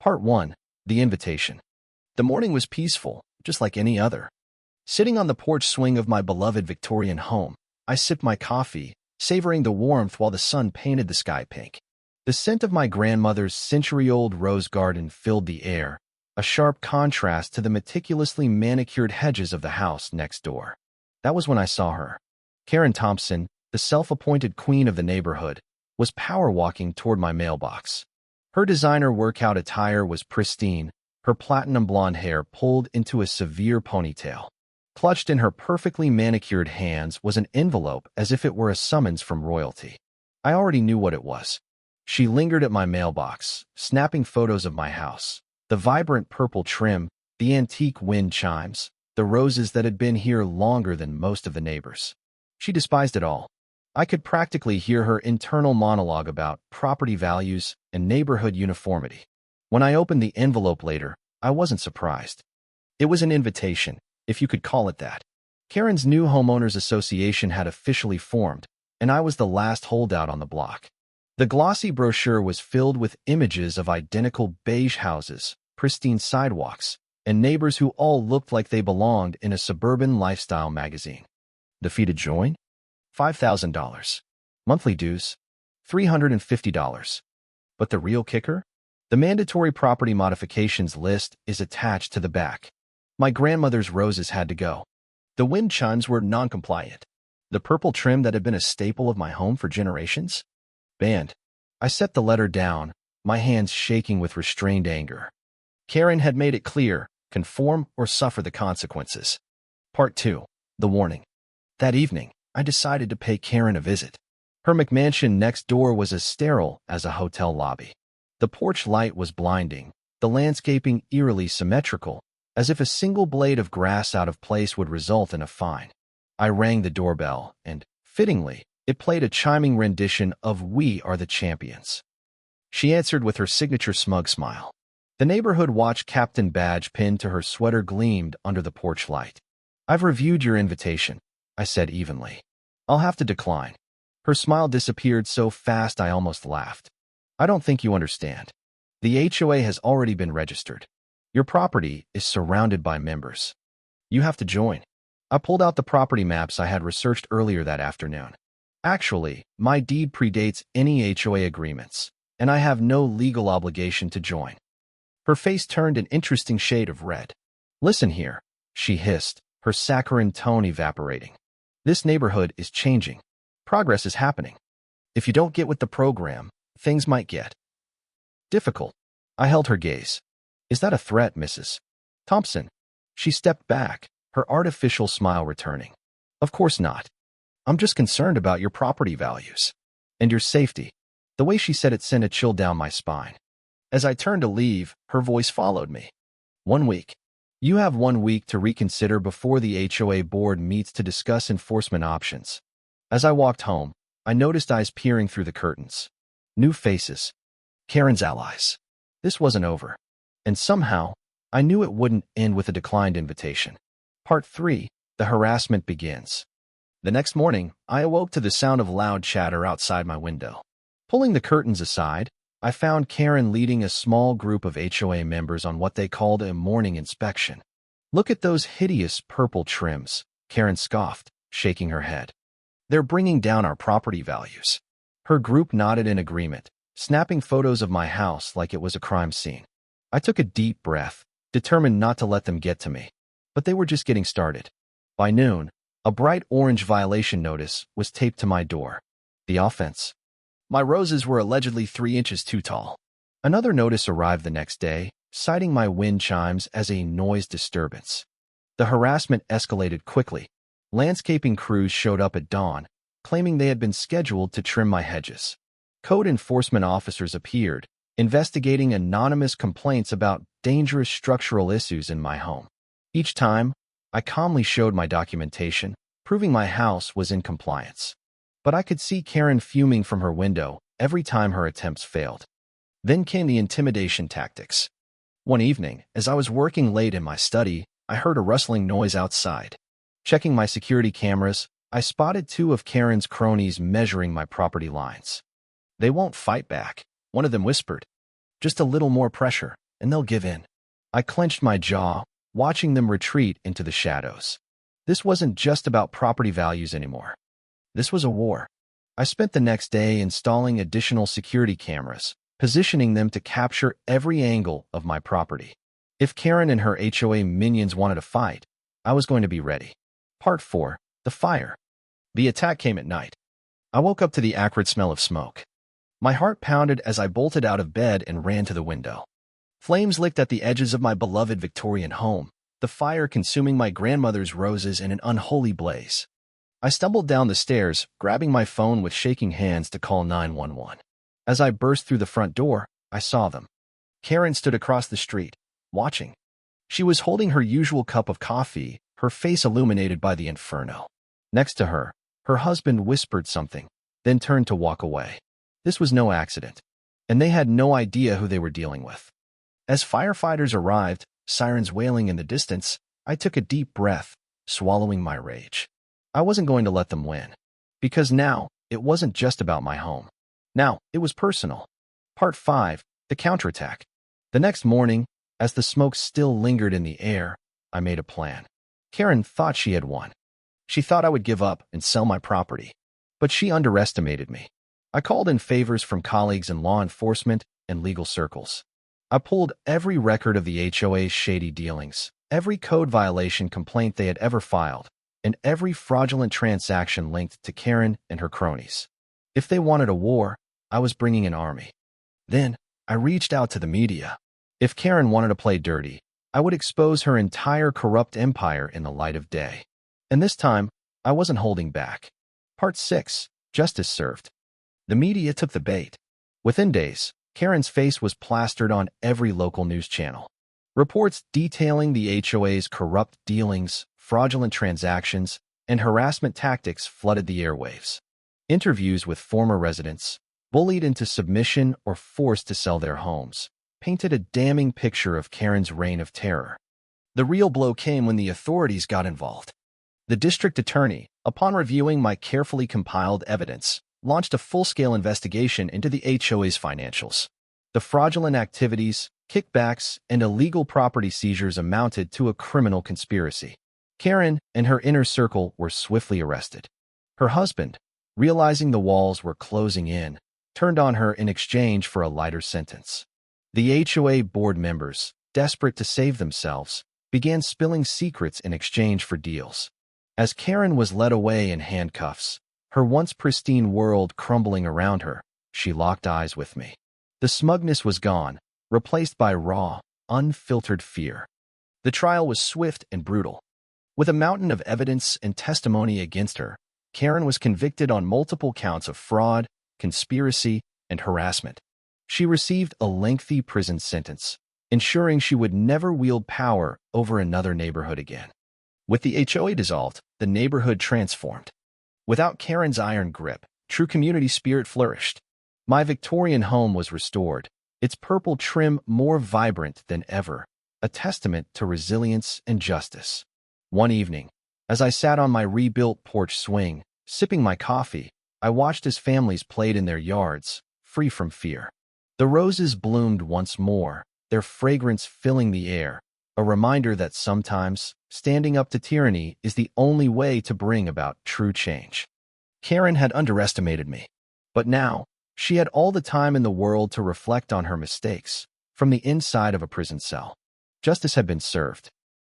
Part 1. The Invitation. The morning was peaceful, just like any other. Sitting on the porch swing of my beloved Victorian home, I sipped my coffee, savoring the warmth while the sun painted the sky pink. The scent of my grandmother's century-old rose garden filled the air, a sharp contrast to the meticulously manicured hedges of the house next door. That was when I saw her. Karen Thompson, the self-appointed queen of the neighborhood, was power-walking toward my mailbox. Her designer workout attire was pristine, her platinum blonde hair pulled into a severe ponytail. Clutched in her perfectly manicured hands was an envelope as if it were a summons from royalty. I already knew what it was. She lingered at my mailbox, snapping photos of my house. The vibrant purple trim, the antique wind chimes, the roses that had been here longer than most of the neighbors. She despised it all. I could practically hear her internal monologue about property values and neighborhood uniformity. When I opened the envelope later, I wasn't surprised. It was an invitation, if you could call it that. Karen's new homeowners association had officially formed, and I was the last holdout on the block. The glossy brochure was filled with images of identical beige houses, pristine sidewalks, and neighbors who all looked like they belonged in a suburban lifestyle magazine. The fee to join? $5,000. Monthly dues? $350. But the real kicker? The mandatory property modifications list is attached to the back. My grandmother's roses had to go. The wind chimes were non-compliant. The purple trim that had been a staple of my home for generations? Banned. I set the letter down, my hands shaking with restrained anger. Karen had made it clear, conform or suffer the consequences. Part 2. The Warning. That evening, I decided to pay Karen a visit. Her McMansion next door was as sterile as a hotel lobby. The porch light was blinding, the landscaping eerily symmetrical, as if a single blade of grass out of place would result in a fine. I rang the doorbell, and, fittingly, it played a chiming rendition of We Are the Champions. She answered with her signature smug smile. The neighborhood watch captain badge pinned to her sweater gleamed under the porch light. "I've reviewed your invitation," I said evenly. "I'll have to decline." Her smile disappeared so fast I almost laughed. "I don't think you understand. The HOA has already been registered. Your property is surrounded by members. You have to join." I pulled out the property maps I had researched earlier that afternoon. Actually, my deed predates any HOA agreements, and I have no legal obligation to join. Her face turned an interesting shade of red. "Listen here," she hissed, her saccharine tone evaporating. "This neighborhood is changing. Progress is happening. If you don't get with the program, things might get difficult." I held her gaze. "Is that a threat, Mrs. Thompson?" She stepped back, her artificial smile returning. "Of course not. I'm just concerned about your property values and your safety." The way she said it sent a chill down my spine. As I turned to leave, her voice followed me. 1 week. You have 1 week to reconsider before the HOA board meets to discuss enforcement options. As I walked home, I noticed eyes peering through the curtains. New faces. Karen's allies. This wasn't over. And somehow, I knew it wouldn't end with a declined invitation. Part 3. The Harassment Begins. The next morning, I awoke to the sound of loud chatter outside my window. Pulling the curtains aside, I found Karen leading a small group of HOA members on what they called a morning inspection. "Look at those hideous purple trims," Karen scoffed, shaking her head. "They're bringing down our property values." Her group nodded in agreement, snapping photos of my house like it was a crime scene. I took a deep breath, determined not to let them get to me. But they were just getting started. By noon, a bright orange violation notice was taped to my door. The offense. My roses were allegedly 3 inches too tall. Another notice arrived the next day, citing my wind chimes as a noise disturbance. The harassment escalated quickly. Landscaping crews showed up at dawn, claiming they had been scheduled to trim my hedges. Code enforcement officers appeared, investigating anonymous complaints about dangerous structural issues in my home. Each time, I calmly showed my documentation, proving my house was in compliance. But I could see Karen fuming from her window every time her attempts failed. Then came the intimidation tactics. One evening, as I was working late in my study, I heard a rustling noise outside. Checking my security cameras, I spotted 2 of Karen's cronies measuring my property lines. "They won't fight back," one of them whispered. "Just a little more pressure." and they'll give in. I clenched my jaw, watching them retreat into the shadows. This wasn't just about property values anymore. This was a war. I spent the next day installing additional security cameras, positioning them to capture every angle of my property. If Karen and her HOA minions wanted to fight, I was going to be ready. Part 4. The Fire. The attack came at night. I woke up to the acrid smell of smoke. My heart pounded as I bolted out of bed and ran to the window. Flames licked at the edges of my beloved Victorian home, the fire consuming my grandmother's roses in an unholy blaze. I stumbled down the stairs, grabbing my phone with shaking hands to call 911. As I burst through the front door, I saw them. Karen stood across the street, watching. She was holding her usual cup of coffee, her face illuminated by the inferno. Next to her, her husband whispered something, then turned to walk away. This was no accident, and they had no idea who they were dealing with. As firefighters arrived, sirens wailing in the distance, I took a deep breath, swallowing my rage. I wasn't going to let them win, because now it wasn't just about my home. Now it was personal. Part 5. The Counterattack. The next morning, as the smoke still lingered in the air, I made a plan. Karen thought she had won. She thought I would give up and sell my property, but she underestimated me. I called in favors from colleagues in law enforcement and legal circles. I pulled every record of the HOA's shady dealings, every code violation complaint they had ever filed, and every fraudulent transaction linked to Karen and her cronies. If they wanted a war, I was bringing an army. Then, I reached out to the media. If Karen wanted to play dirty, I would expose her entire corrupt empire in the light of day. And this time, I wasn't holding back. Part 6. Justice Served. The media took the bait. Within days, Karen's face was plastered on every local news channel. Reports detailing the HOA's corrupt dealings, fraudulent transactions, and harassment tactics flooded the airwaves. Interviews with former residents, bullied into submission or forced to sell their homes, painted a damning picture of Karen's reign of terror. The real blow came when the authorities got involved. The district attorney, upon reviewing my carefully compiled evidence, launched a full-scale investigation into the HOA's financials. The fraudulent activities, kickbacks, and illegal property seizures amounted to a criminal conspiracy. Karen and her inner circle were swiftly arrested. Her husband, realizing the walls were closing in, turned on her in exchange for a lighter sentence. The HOA board members, desperate to save themselves, began spilling secrets in exchange for deals. As Karen was led away in handcuffs, her once pristine world crumbling around her, she locked eyes with me. The smugness was gone, replaced by raw, unfiltered fear. The trial was swift and brutal. With a mountain of evidence and testimony against her, Karen was convicted on multiple counts of fraud, conspiracy, and harassment. She received a lengthy prison sentence, ensuring she would never wield power over another neighborhood again. With the HOA dissolved, the neighborhood transformed. Without Karen's iron grip, true community spirit flourished. My Victorian home was restored, its purple trim more vibrant than ever, a testament to resilience and justice. One evening, as I sat on my rebuilt porch swing, sipping my coffee, I watched as families played in their yards, free from fear. The roses bloomed once more, their fragrance filling the air, a reminder that sometimes standing up to tyranny is the only way to bring about true change. Karen had underestimated me, but now she had all the time in the world to reflect on her mistakes from the inside of a prison cell. Justice had been served,